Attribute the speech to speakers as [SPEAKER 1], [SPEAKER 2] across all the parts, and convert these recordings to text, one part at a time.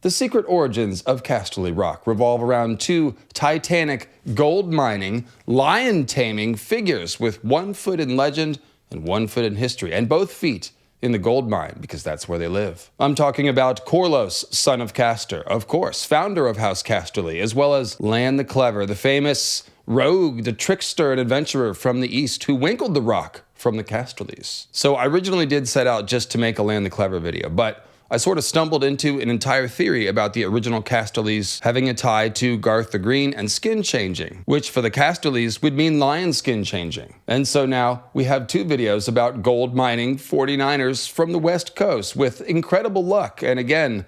[SPEAKER 1] The secret origins of Casterly Rock revolve around two titanic gold mining, lion taming figures with 1 foot in legend and 1 foot in history, and both feet in the gold mine because that's where they live. I'm talking about Corlos, son of Caster, of course, founder of House Casterly, as well as Lann the Clever, the famous rogue, the trickster and adventurer from the east who winkled the rock from the Casterlys. So I originally did set out just to make a Lann the Clever video, but I sort of stumbled into an entire theory about the original Casterlys having a tie to Garth the Green and skin changing, which for the Casterlys would mean lion skin changing. And so now we have 2 videos about gold mining 49ers from the West Coast with incredible luck and, again,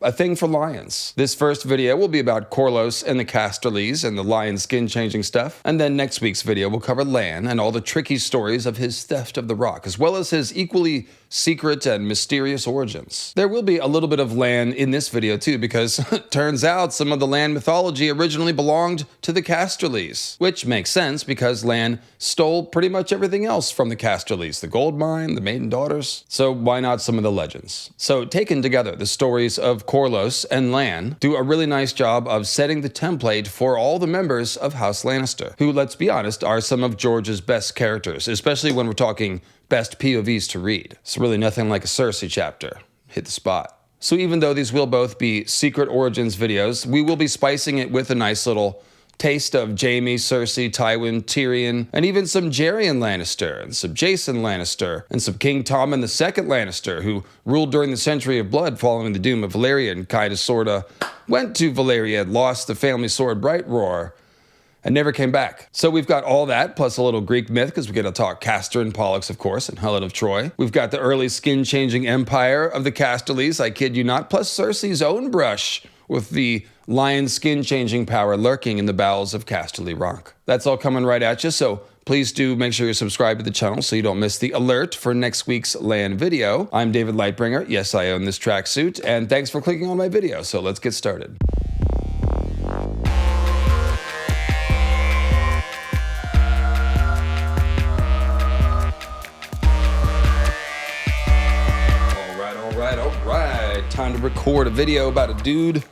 [SPEAKER 1] a thing for lions. This first video will be about Corlos and the Casterlys and the lion skin changing stuff, and then next week's video will cover Lann and all the tricky stories of his theft of the rock, as well as his equally secret and mysterious origins. There will be a little bit of Lann in this video too, because it turns out some of the Lann mythology originally belonged to the Casterlys, which makes sense because Lann stole pretty much everything else from the Casterlys, the gold mine, the maiden daughters, so why not some of the legends? So taken together, the stories of Corlos and Lann do a really nice job of setting the template for all the members of House Lannister, who, let's be honest, are some of George's best characters, especially when we're talking best POVs to read. It's really nothing like a Cersei chapter. Hit the spot. So even though these will both be secret origins videos, we will be spicing it with a nice little taste of Jaime, Cersei, Tywin, Tyrion, and even some Jaerion Lannister, and some Jason Lannister, and some King Tommen II Lannister, who ruled during the Century of Blood following the doom of Valyria and kinda sorta went to Valyria, lost the family sword Bright Roar, and never came back. So we've got all that, plus a little Greek myth, because we get to talk Castor and Pollux, of course, and Helen of Troy. We've got the early skin-changing empire of the Casterlys, I kid you not, plus Cersei's own brush with the lion skin-changing power lurking in the bowels of Casterly Rock. That's all coming right at you, so please do make sure you're subscribed to the channel so you don't miss the alert for next week's Lann video. I'm David Lightbringer. Yes, I own this tracksuit, and thanks for clicking on my video, so let's get started. All right, time to record a video about a dude.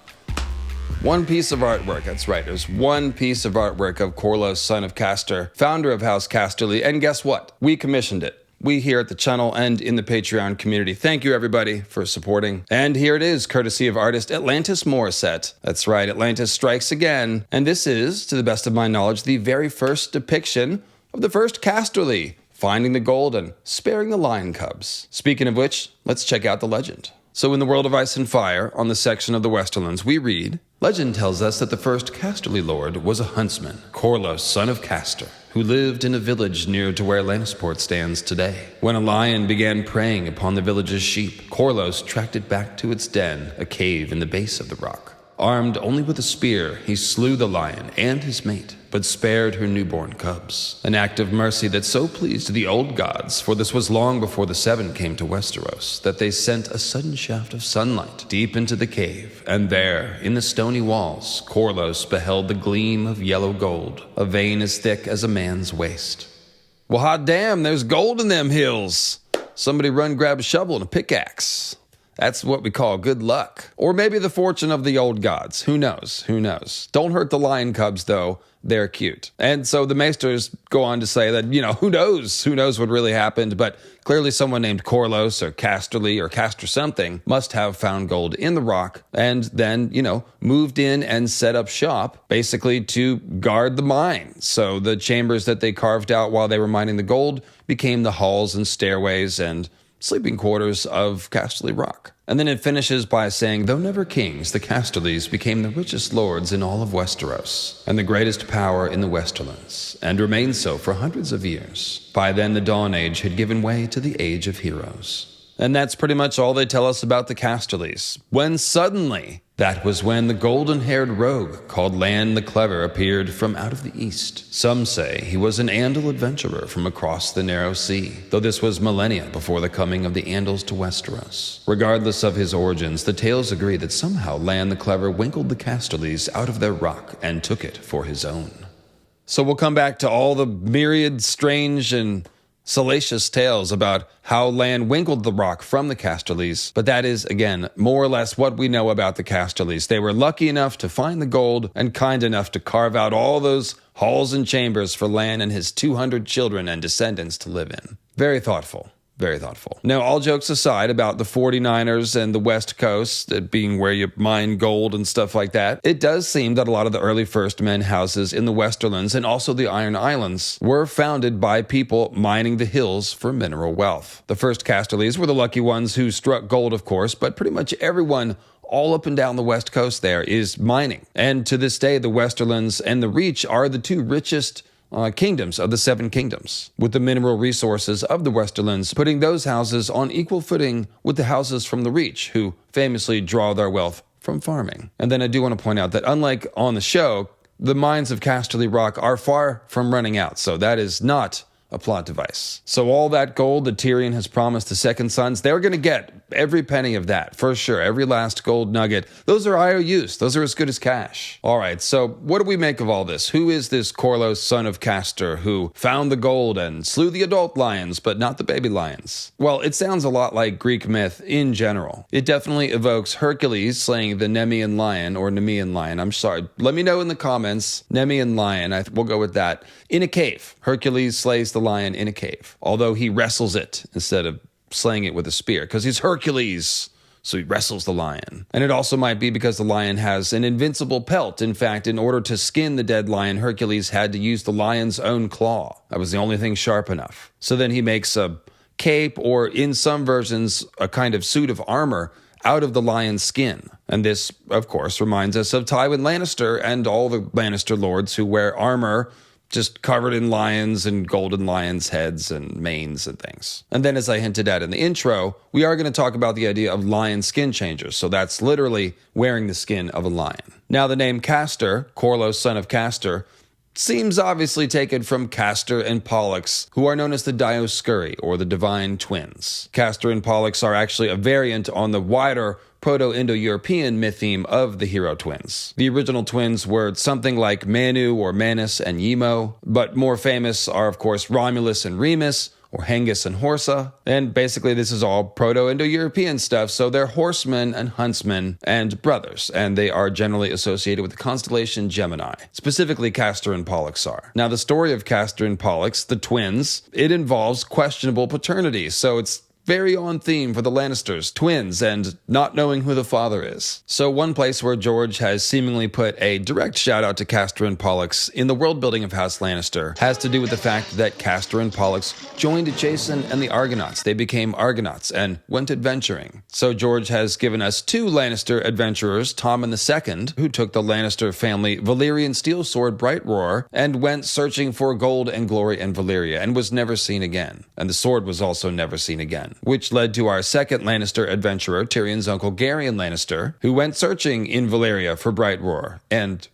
[SPEAKER 1] One piece of artwork, that's right, there's one piece of artwork of Corlos, son of Caster, founder of House Casterly, and guess what? We commissioned it. We here at the channel and in the Patreon community. Thank you everybody for supporting. And here it is, courtesy of artist Atlantis Morisette. That's right, Atlantis strikes again. And this is, to the best of my knowledge, the very first depiction of the first Casterly finding the gold and sparing the lion cubs. Speaking of which, let's check out the legend. So in the world of Ice and Fire, on the section of the Westerlands, we read, legend tells us that the first Casterly lord was a huntsman, Corlos, son of Caster, who lived in a village near to where Lannisport stands today. When a lion began preying upon the village's sheep, Corlos tracked it back to its den, a cave in the base of the rock. Armed only with a spear, he slew the lion and his mate, but spared her newborn cubs. An act of mercy that so pleased the old gods, for this was long before the Seven came to Westeros, that they sent a sudden shaft of sunlight deep into the cave, and there, in the stony walls, Corlos beheld the gleam of yellow gold, a vein as thick as a man's waist. Well, hot damn, there's gold in them hills. Somebody run grab a shovel and a pickaxe. That's what we call good luck. Or maybe the fortune of the old gods. Who knows? Who knows? Don't hurt the lion cubs, though. They're cute. And so the maesters go on to say that, who knows? Who knows what really happened? But clearly someone named Corlos or Casterly or Caster something must have found gold in the rock and then, moved in and set up shop basically to guard the mine. So the chambers that they carved out while they were mining the gold became the halls and stairways and sleeping quarters of Casterly Rock. And then it finishes by saying, though never kings, the Casterlys became the richest lords in all of Westeros, and the greatest power in the Westerlands, and remained so for hundreds of years. By then the Dawn Age had given way to the Age of Heroes. And that's pretty much all they tell us about the Casterlys. When suddenly, that was when the golden-haired rogue called Lann the Clever appeared from out of the east. Some say he was an Andal adventurer from across the narrow sea, though this was millennia before the coming of the Andals to Westeros. Regardless of his origins, the tales agree that somehow Lann the Clever winkled the Casterlys out of their rock and took it for his own. So we'll come back to all the myriad strange and salacious tales about how Lann winkled the rock from the Casterlys, but that is, again, more or less what we know about the Casterlys. They were lucky enough to find the gold and kind enough to carve out all those halls and chambers for Lann and his 200 children and descendants to live in. Very thoughtful. Very thoughtful. Now, all jokes aside about the 49ers and the West Coast, it being where you mine gold and stuff like that, it does seem that a lot of the early First Men houses in the Westerlands and also the Iron Islands were founded by people mining the hills for mineral wealth. The first Casterlys were the lucky ones who struck gold, of course, but pretty much everyone all up and down the West Coast there is mining. And to this day, the Westerlands and the Reach are the two richest kingdoms of the Seven Kingdoms, with the mineral resources of the Westerlands putting those houses on equal footing with the houses from the Reach, who famously draw their wealth from farming. And then I do want to point out that unlike on the show, the mines of Casterly Rock are far from running out, so that is not a plot device. So all that gold that Tyrion has promised the Second Sons, they're going to get every penny of that, for sure. Every last gold nugget. Those are IOUs. Those are as good as cash. All right, so what do we make of all this? Who is this Corlos, son of Caster, who found the gold and slew the adult lions, but not the baby lions? Well, it sounds a lot like Greek myth in general. It definitely evokes Hercules slaying the Nemean lion, or Nemean lion. I'm sorry. Let me know in the comments. Nemean lion. We'll go with that. In a cave. Hercules slays the lion in a cave, although he wrestles it instead of slaying it with a spear, because he's Hercules, so he wrestles the lion. And it also might be because the lion has an invincible pelt. In fact, in order to skin the dead lion, Hercules had to use the lion's own claw. That was the only thing sharp enough. So then he makes a cape, or in some versions, a kind of suit of armor out of the lion's skin. And this, of course, reminds us of Tywin Lannister and all the Lannister lords who wear armor just covered in lions and golden lions' heads and manes and things. And then, as I hinted at in the intro, we are going to talk about the idea of lion skin changers. So that's literally wearing the skin of a lion. Now, the name Caster, Corlos, son of Caster, seems obviously taken from Castor and Pollux, who are known as the Dioscuri, or the Divine Twins. Castor and Pollux are actually a variant on the wider Proto-Indo-European myth theme of the hero twins. The original twins were something like Manu or Manus and Yemo, but more famous are, of course, Romulus and Remus, or Hengist and Horsa. And basically this is all Proto-Indo-European stuff, so they're horsemen and huntsmen and brothers, and they are generally associated with the constellation Gemini. Specifically, Castor and Pollux are. Now, the story of Castor and Pollux, the twins, it involves questionable paternity, so it's very on theme for the Lannisters, twins, and not knowing who the father is. So one place where George has seemingly put a direct shout out to Castor and Pollux in the world building of House Lannister has to do with the fact that Castor and Pollux joined Jason and the Argonauts. They became Argonauts and went adventuring. So George has given us two Lannister adventurers, Tommen II, who took the Lannister family Valyrian steel sword Bright Roar and went searching for gold and glory in Valyria and was never seen again. And the sword was also never seen again, which led to our second Lannister adventurer, Tyrion's uncle Garyon Lannister, who went searching in Valyria for Bright Roar and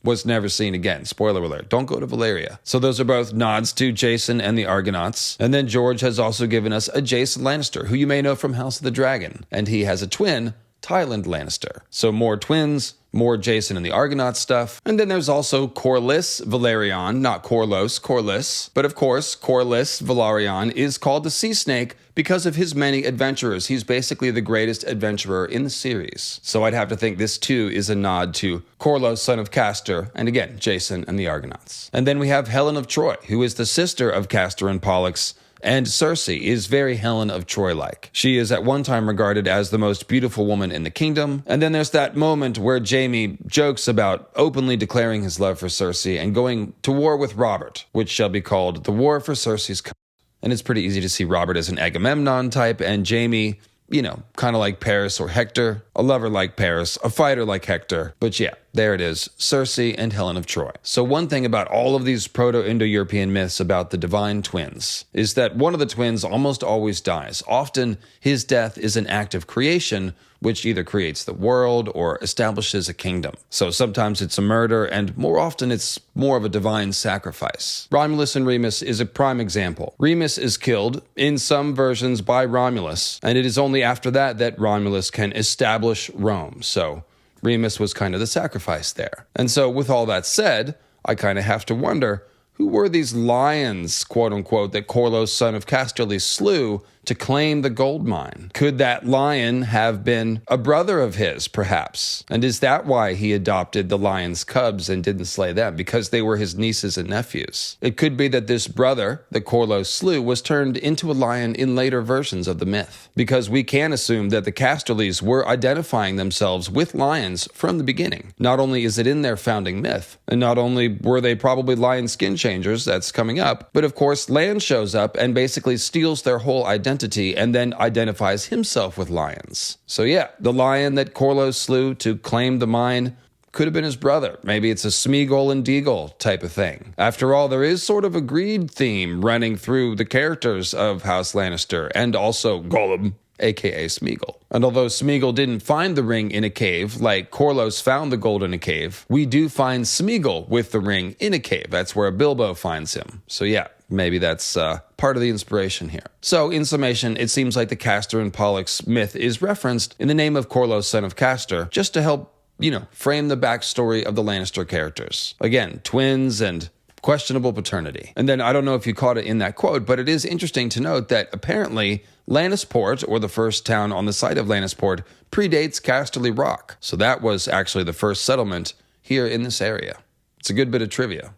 [SPEAKER 1] was never seen again. Spoiler alert, don't go to Valyria. So those are both nods to Jason and the Argonauts. And then George has also given us a Jason Lannister, who you may know from House of the Dragon, and he has a twin, Tyland Lannister. So more twins, more Jason and the Argonaut stuff. And then there's also Corlys Velaryon, not Corlos, Corlys. But of course, Corlys Velaryon is called the Sea Snake because of his many adventurers. He's basically the greatest adventurer in the series. So I'd have to think this too is a nod to Corlos, son of Caster, and again, Jason and the Argonauts. And then we have Helen of Troy, who is the sister of Castor and Pollux, and Cersei is very Helen of Troy-like. She is at one time regarded as the most beautiful woman in the kingdom. And then there's that moment where Jaime jokes about openly declaring his love for Cersei and going to war with Robert, which shall be called the War for Cersei's Cup. And it's pretty easy to see Robert as an Agamemnon type, and Jaime, you know, kind of like Paris or Hector, a lover like Paris, a fighter like Hector. But yeah, there it is, Cersei and Helen of Troy. So one thing about all of these Proto-Indo-European myths about the divine twins is that one of the twins almost always dies. Often his death is an act of creation, which either creates the world or establishes a kingdom. So sometimes it's a murder, and more often it's more of a divine sacrifice. Romulus and Remus is a prime example. Remus is killed, in some versions, by Romulus, and it is only after that that Romulus can establish Rome. So Remus was kind of the sacrifice there. And so with all that said, I kind of have to wonder, Who were these lions, quote-unquote, that Corlos Son of Casterly slew to claim the gold mine? Could that lion have been a brother of his, perhaps? And is that why he adopted the lion's cubs and didn't slay them? Because they were his nieces and nephews. It could be that this brother that Corlos slew was turned into a lion in later versions of the myth. Because we can assume that the Casterlys were identifying themselves with lions from the beginning. Not only is it in their founding myth, and not only were they probably lion skin changers, that's coming up, but of course Lann shows up and basically steals their whole identity and then identifies himself with lions. So yeah, the lion that Corlos slew to claim the mine could have been his brother. Maybe it's a Smeagol and Deagol type of thing. After all, there is sort of a greed theme running through the characters of House Lannister and also Gollum, aka Smeagol. And although Smeagol didn't find the ring in a cave like Corlos found the gold in a cave, we do find Smeagol with the ring in a cave. That's where Bilbo finds him. So yeah, maybe that's part of the inspiration here. So in summation, it seems like the Castor and Pollux myth is referenced in the name of Corlos Son of Caster just to help, frame the backstory of the Lannister characters. Again, twins and questionable paternity. And then I don't know if you caught it in that quote, but it is interesting to note that apparently Lannisport, or the first town on the site of Lannisport, predates Casterly Rock. So that was actually the first settlement here in this area. It's a good bit of trivia.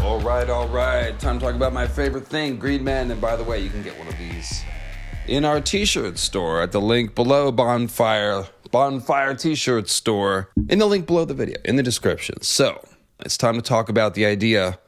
[SPEAKER 1] All right. Time to talk about my favorite thing, Green Man. And by the way, you can get one of these in our t-shirt store at the link below, Bonfire t-shirt store, in the link below the video, in the description. So, it's time to talk about the idea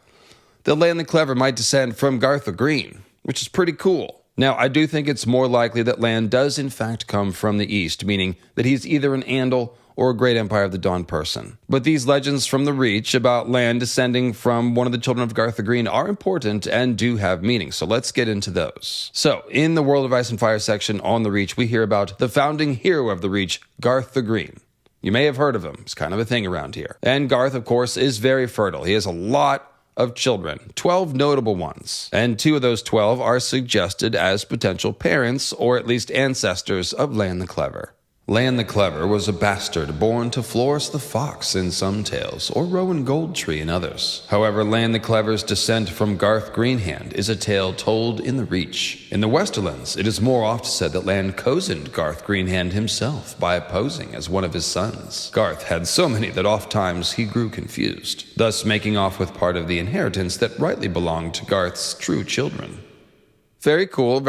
[SPEAKER 1] that Lann the Clever might descend from Garth the Green, which is pretty cool. Now, I do think it's more likely that Lann does in fact come from the east, meaning that he's either an Andal or a Great Empire of the Dawn person. But these legends from the Reach about Lann descending from one of the children of Garth the Green are important and do have meaning, so let's get into those. So, in the World of Ice and Fire section on the Reach, we hear about the founding hero of the Reach, Garth the Green. You may have heard of him, it's kind of a thing around here. And Garth, of course, is very fertile. He has a lot of children, 12 notable ones, and 2 of those 12 are suggested as potential parents, or at least ancestors, of Lann the Clever. Lann the Clever was a bastard born to Floris the Fox in some tales, or Rowan Goldtree in others. However, Lann the Clever's descent from Garth Greenhand is a tale told in the Reach. In the Westerlands, it is more oft said that Lann cozened Garth Greenhand himself by posing as one of his sons. Garth had so many that oft-times he grew confused, thus making off with part of the inheritance that rightly belonged to Garth's true children. Very cool,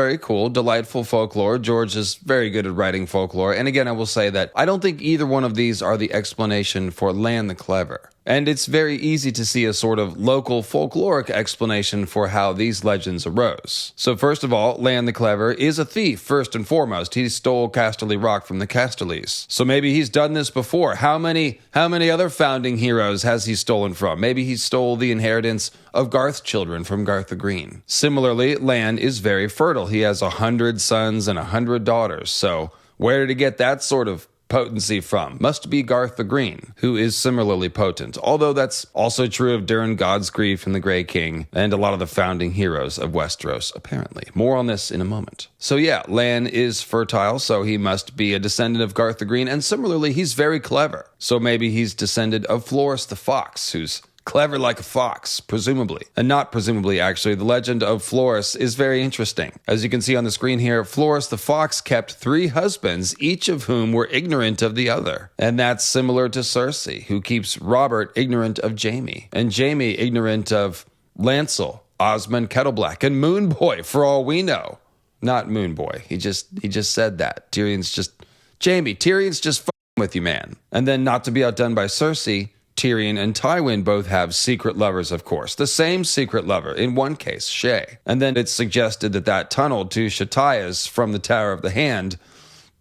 [SPEAKER 1] delightful folklore. George is very good at writing folklore. And again, I will say that I don't think either one of these are the explanation for Lann the Clever. And it's very easy to see a sort of local folkloric explanation for how these legends arose. So first of all, Lann the Clever is a thief, first and foremost. He stole Casterly Rock from the Casterlys. So maybe he's done this before. How many other founding heroes has he stolen from? Maybe he stole the inheritance of Garth's children from Garth the Green. Similarly, Lann is very fertile. He has 100 sons and 100 daughters. So where did he get that sort of potency from? Must be Garth the Green, who is similarly potent, although that's also true of Durin Godsgrief and the Grey King, and a lot of the founding heroes of Westeros, apparently. More on this in a moment. So yeah, Lann is fertile, so he must be a descendant of Garth the Green, and similarly, he's very clever. So maybe he's descended of Floris the Fox, who's clever like a fox, presumably. And not presumably, actually. The legend of Floris is very interesting. As you can see on the screen here, Floris the Fox kept 3 husbands, each of whom were ignorant of the other. And that's similar to Cersei, who keeps Robert ignorant of Jaime, and Jaime ignorant of Lancel, Osmond Kettleblack, and Moonboy, for all we know. Not Moonboy. He just said that. Tyrion's just f***ing with you, man. And then, not to be outdone by Cersei, Tyrion and Tywin both have secret lovers, of course. The same secret lover, in one case, Shae. And then it's suggested that tunnel to Shatias from the Tower of the Hand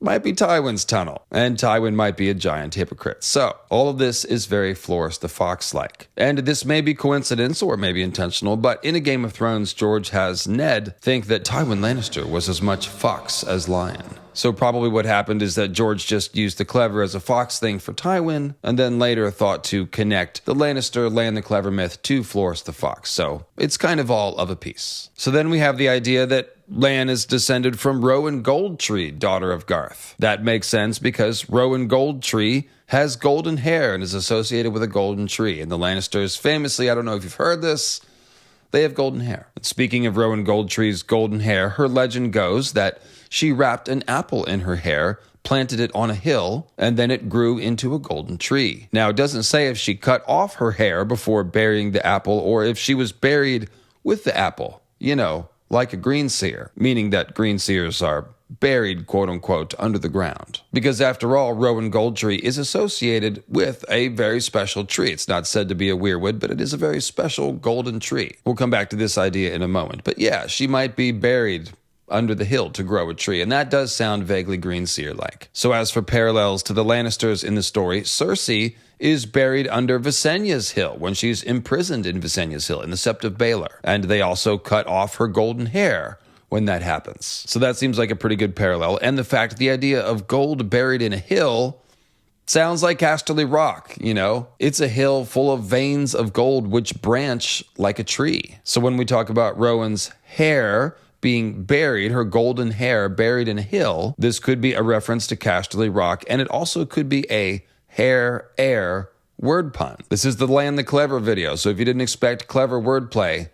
[SPEAKER 1] might be Tywin's tunnel, and Tywin might be a giant hypocrite. So, all of this is very Floris the Fox-like. And this may be coincidence or maybe intentional, but in a Game of Thrones, George has Ned think that Tywin Lannister was as much fox as lion. So probably what happened is that George just used the Clever as a fox thing for Tywin, and then later thought to connect the Lannister Lann the Clever myth to Floris the Fox. So it's kind of all of a piece. So then we have the idea that Lann is descended from Rowan Goldtree, daughter of Garth. That makes sense because Rowan Goldtree has golden hair and is associated with a golden tree. And the Lannisters famously, I don't know if you've heard this, they have golden hair. Speaking of Rowan Goldtree's golden hair, her legend goes that she wrapped an apple in her hair, planted it on a hill, and then it grew into a golden tree. Now, it doesn't say if she cut off her hair before burying the apple or if she was buried with the apple, like a green seer, meaning that green seers are buried, quote unquote, under the ground. Because after all, Rowan Goldtree is associated with a very special tree. It's not said to be a weirwood, but it is a very special golden tree. We'll come back to this idea in a moment. But yeah, she might be buried under the hill to grow a tree, and that does sound vaguely green seer-like. So as for parallels to the Lannisters in the story, Cersei is buried under Visenya's Hill when she's imprisoned in Visenya's Hill in the Sept of Baelor, and they also cut off her golden hair when that happens. So that seems like a pretty good parallel, and the fact the idea of gold buried in a hill sounds like Casterly Rock, It's a hill full of veins of gold which branch like a tree. So when we talk about Rowan's hair being buried, her golden hair buried in a hill, this could be a reference to Casterly Rock, and it also could be a hair-air word pun. This is the Lann the Clever video, so if you didn't expect clever wordplay,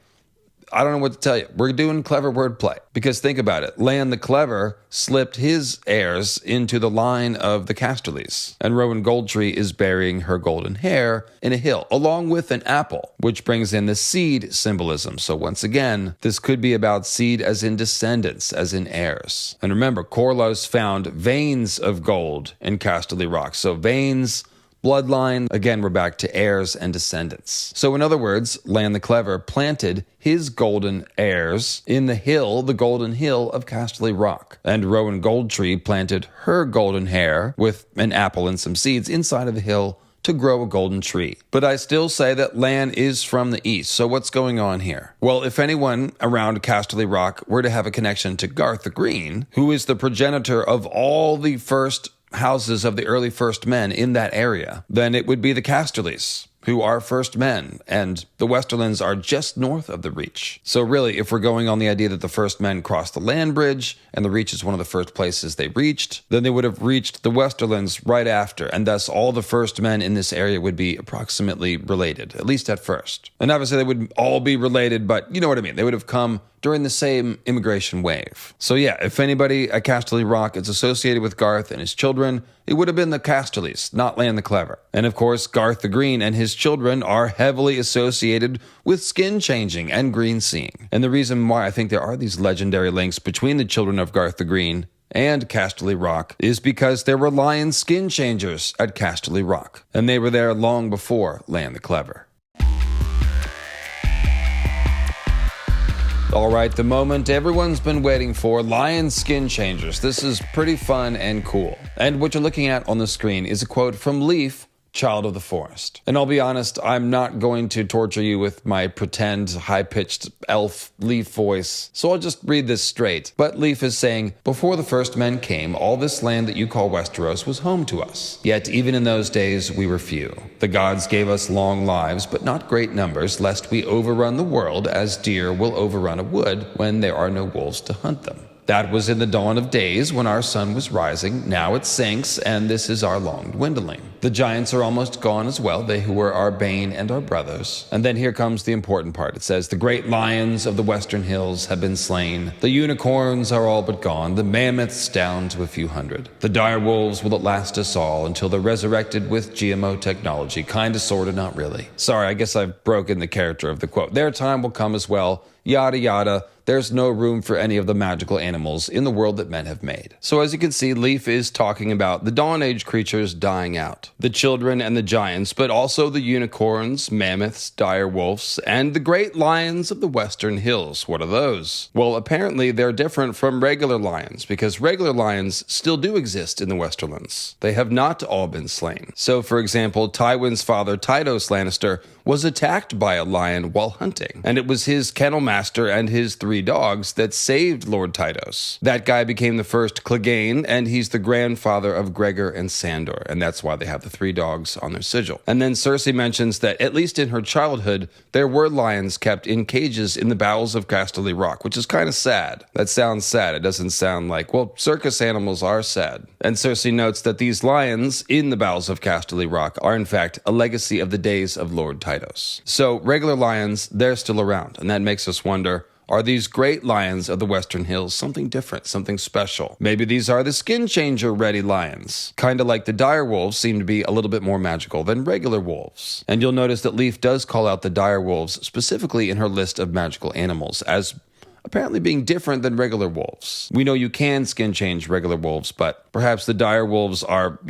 [SPEAKER 1] I don't know what to tell you. We're doing clever wordplay. Because think about it. Lann the Clever slipped his heirs into the line of the Casterlys. And Rowan Goldtree is burying her golden hair in a hill, along with an apple, which brings in the seed symbolism. So once again, this could be about seed as in descendants, as in heirs. And remember, Corlos found veins of gold in Casterly Rock. So veins, bloodline, again, we're back to heirs and descendants. So in other words, Lann the Clever planted his golden heirs in the hill, the golden hill of Casterly Rock. And Rowan Goldtree planted her golden hair with an apple and some seeds inside of a hill to grow a golden tree. But I still say that Lann is from the east, so what's going on here? Well, if anyone around Casterly Rock were to have a connection to Garth the Green, who is the progenitor of all the first houses of the early first men in that area, then it would be the Casterlys, who are first men, and the Westerlands are just north of the Reach. So really, if we're going on the idea that the first men crossed the land bridge, and the Reach is one of the first places they reached, then they would have reached the Westerlands right after, and thus all the first men in this area would be approximately related, at least at first. And obviously they would all be related, but you know what I mean. They would have come during the same immigration wave. So yeah, if anybody at Casterly Rock is associated with Garth and his children, it would have been the Casterlys, not Lann the Clever. And of course, Garth the Green and his children are heavily associated with skin changing and green seeing. And the reason why I think there are these legendary links between the children of Garth the Green and Casterly Rock is because there were lion skin changers at Casterly Rock, and they were there long before Lann the Clever. All right, the moment everyone's been waiting for, lion skin changers. This is pretty fun and cool. And what you're looking at on the screen is a quote from Leaf, Child of the Forest. And I'll be honest, I'm not going to torture you with my pretend high-pitched elf Leaf voice, so I'll just read this straight. But Leaf is saying, "Before the first men came, all this land that you call Westeros was home to us. Yet even in those days we were few. The gods gave us long lives, but not great numbers, lest we overrun the world as deer will overrun a wood when there are no wolves to hunt them. That was in the dawn of days when our sun was rising. Now it sinks, and this is our long dwindling. The giants are almost gone as well, they who were our bane and our brothers." And then here comes the important part. It says, "The great lions of the western hills have been slain. The unicorns are all but gone, the mammoths down to a few hundred. The dire wolves will outlast us all until they're resurrected with GMO technology." Kinda, sorta, not really. Sorry, I guess I've broken the character of the quote. Their time will come as well. Yada yada. There's no room for any of the magical animals in the world that men have made. So as you can see, Leaf is talking about the Dawn Age creatures dying out. The children and the giants, but also the unicorns, mammoths, dire wolves, and the great lions of the western hills. What are those? Well, apparently they're different from regular lions, because regular lions still do exist in the Westerlands. They have not all been slain. So for example, Tywin's father, Tytos Lannister, was attacked by a lion while hunting, and it was his kennel master and his 3 3 dogs that saved Lord Tytos. That guy became the first Clegane, and he's the grandfather of Gregor and Sandor, and that's why they have the 3 dogs on their sigil. And then Cersei mentions that, at least in her childhood, there were lions kept in cages in the bowels of Casterly Rock, which is kind of sad. That sounds sad. It doesn't sound like, well, circus animals are sad. And Cersei notes that these lions in the bowels of Casterly Rock are in fact a legacy of the days of Lord Tytos. So regular lions, they're still around, and that makes us wonder, are these great lions of the Western Hills something different, something special? Maybe these are the skin changer ready lions. Kind of like the dire wolves seem to be a little bit more magical than regular wolves. And you'll notice that Leaf does call out the dire wolves specifically in her list of magical animals as apparently being different than regular wolves. We know you can skin change regular wolves, but perhaps the dire wolves are,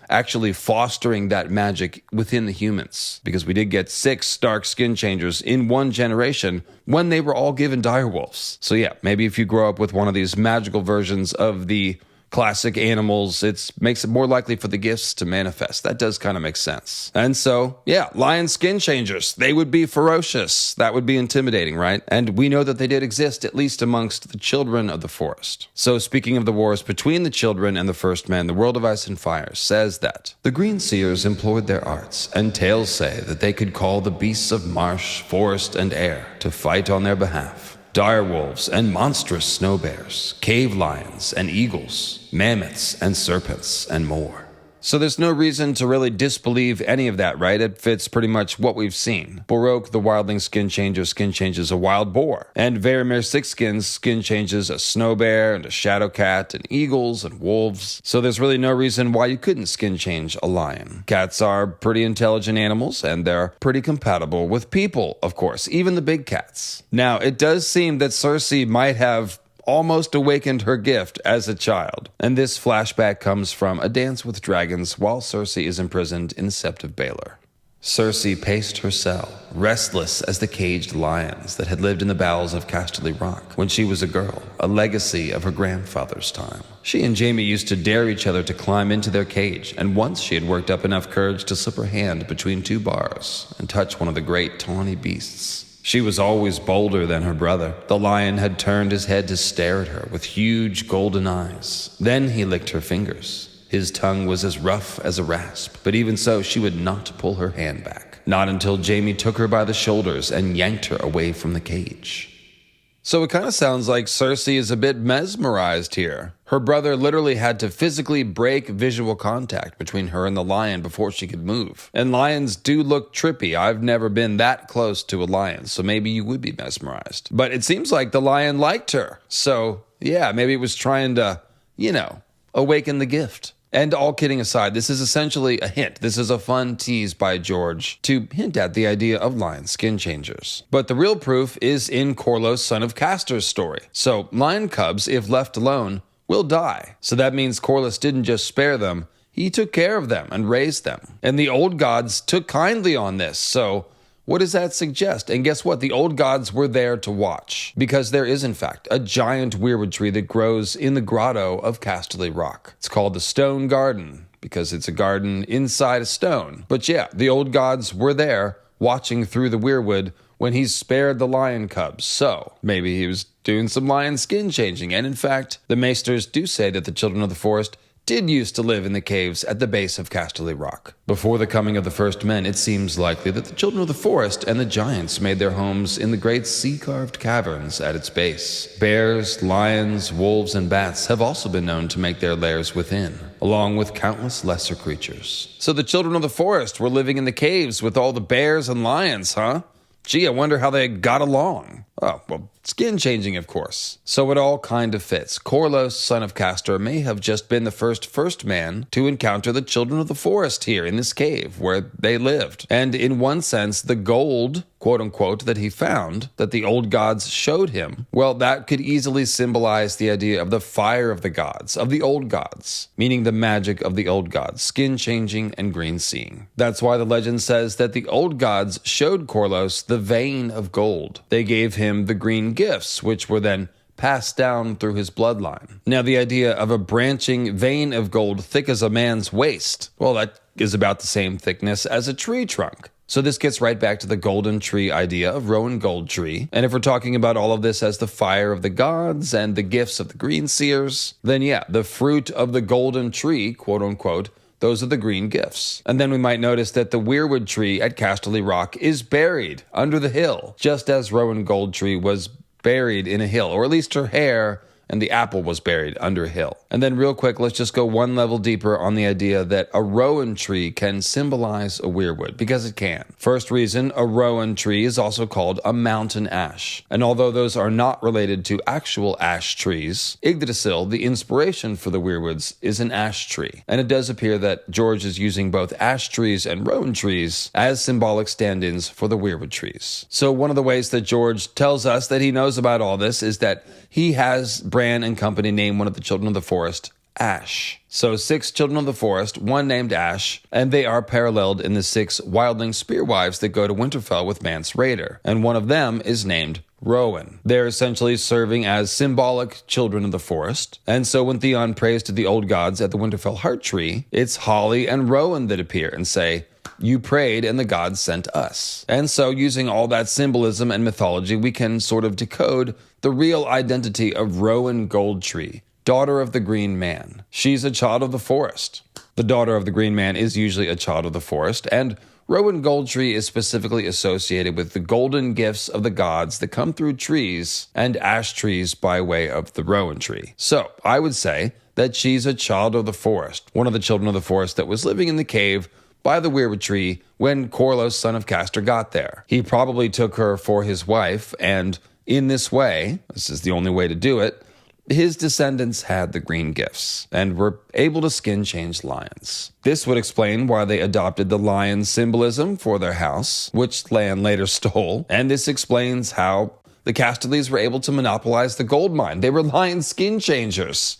[SPEAKER 1] actually fostering that magic within the humans. Because we did get 6 dark skin changers in one generation when they were all given dire wolves. So yeah, maybe if you grow up with one of these magical versions of the classic animals, it makes it more likely for the gifts to manifest. That does kind of make sense. And so, yeah, lion skin changers, they would be ferocious. That would be intimidating, right? And we know that they did exist, at least amongst the children of the forest. So speaking of the wars between the children and the first men, the World of Ice and Fire says that the Green Seers employed their arts, and tales say that they could call the beasts of marsh, forest, and air to fight on their behalf. Dire wolves and monstrous snow bears, cave lions and eagles, mammoths and serpents, and more. So there's no reason to really disbelieve any of that, right? It fits pretty much what we've seen. Borok, the wildling skin changes a wild boar. And Varamir Sixskins skin changes a snow bear and a shadow cat and eagles and wolves. So there's really no reason why you couldn't skin change a lion. Cats are pretty intelligent animals, and they're pretty compatible with people, of course, even the big cats. Now, it does seem that Cersei might have almost awakened her gift as a child. And this flashback comes from a dance with dragons while Cersei is imprisoned in the Sept of Baelor. Cersei paced her cell, restless as the caged lions that had lived in the bowels of Casterly Rock when she was a girl, a legacy of her grandfather's time. She and Jaime used to dare each other to climb into their cage, and once she had worked up enough courage to slip her hand between 2 bars and touch one of the great tawny beasts. She was always bolder than her brother. The lion had turned his head to stare at her with huge golden eyes. Then he licked her fingers. His tongue was as rough as a rasp, but even so, she would not pull her hand back. Not until Jaime took her by the shoulders and yanked her away from the cage. So it kind of sounds like Cersei is a bit mesmerized here. Her brother literally had to physically break visual contact between her and the lion before she could move. And lions do look trippy. I've never been that close to a lion, so maybe you would be mesmerized. But it seems like the lion liked her. So yeah, maybe it was trying to, awaken the gift. And all kidding aside, this is essentially a hint. This is a fun tease by George to hint at the idea of lion skin changers. But the real proof is in Corlos Son of Caster's story. So lion cubs, if left alone, will die. So that means Corlos didn't just spare them, he took care of them and raised them. And the old gods took kindly on this, so what does that suggest? And guess what? The old gods were there to watch. Because there is, in fact, a giant weirwood tree that grows in the grotto of Casterly Rock. It's called the Stone Garden, because it's a garden inside a stone. But yeah, the old gods were there, watching through the weirwood when he spared the lion cubs. So maybe he was doing some lion skin changing. And in fact, the maesters do say that the children of the forest did used to live in the caves at the base of Casterly Rock. Before the coming of the first men, it seems likely that the children of the forest and the giants made their homes in the great sea-carved caverns at its base. Bears, lions, wolves, and bats have also been known to make their lairs within, along with countless lesser creatures. So the children of the forest were living in the caves with all the bears and lions, huh? Gee, I wonder how they got along. Oh, well, skin changing, of course. So it all kind of fits. Corlos, son of Caster, may have just been the first man to encounter the children of the forest here in this cave where they lived. And in one sense, the gold, quote unquote, that he found, that the old gods showed him, well, that could easily symbolize the idea of the fire of the gods, of the old gods, meaning the magic of the old gods, skin changing and green seeing. That's why the legend says that the old gods showed Corlos the vein of gold. They gave him the green gifts, which were then passed down through his bloodline. Now, the idea of a branching vein of gold thick as a man's waist, well, that is about the same thickness as a tree trunk. So this gets right back to the golden tree idea of Rowan Gold Tree. And if we're talking about all of this as the fire of the gods and the gifts of the green seers, then yeah, the fruit of the golden tree, quote unquote, those are the green gifts. And then we might notice that the weirwood tree at Casterly Rock is buried under the hill, just as Rowan Gold Tree was buried in a hill, or at least her hair and the apple was buried under a hill. And then real quick, let's just go one level deeper on the idea that a rowan tree can symbolize a weirwood, because it can. First reason, a rowan tree is also called a mountain ash. And although those are not related to actual ash trees, Yggdrasil, the inspiration for the weirwoods, is an ash tree. And it does appear that George is using both ash trees and rowan trees as symbolic stand-ins for the weirwood trees. So one of the ways that George tells us that he knows about all this is that he has Bran and company name one of the children of the forest Ash. So 6 children of the forest, one named Ash, and they are paralleled in the 6 wildling spearwives that go to Winterfell with Mance Rayder, and one of them is named Rowan. They're essentially serving as symbolic children of the forest, and so when Theon prays to the old gods at the Winterfell Heart Tree, it's Holly and Rowan that appear and say, "You prayed and the gods sent us." And so using all that symbolism and mythology, we can sort of decode the real identity of Rowan Goldtree, daughter of the Green Man. She's a child of the forest. The daughter of the Green Man is usually a child of the forest, and Rowan Goldtree is specifically associated with the golden gifts of the gods that come through trees and ash trees by way of the Rowan tree. So I would say that she's a child of the forest, one of the children of the forest that was living in the cave by the weirwood tree when Corlos, son of Caster, got there. He probably took her for his wife, and in this way, this is the only way to do it, his descendants had the green gifts and were able to skin change lions. This would explain why they adopted the lion symbolism for their house, which Lann later stole, and this explains how the Casterlys were able to monopolize the gold mine. They were lion skin changers.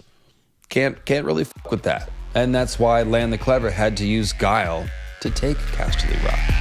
[SPEAKER 1] Can't really fuck with that. And that's why Lann the Clever had to use guile to take Casterly Rock.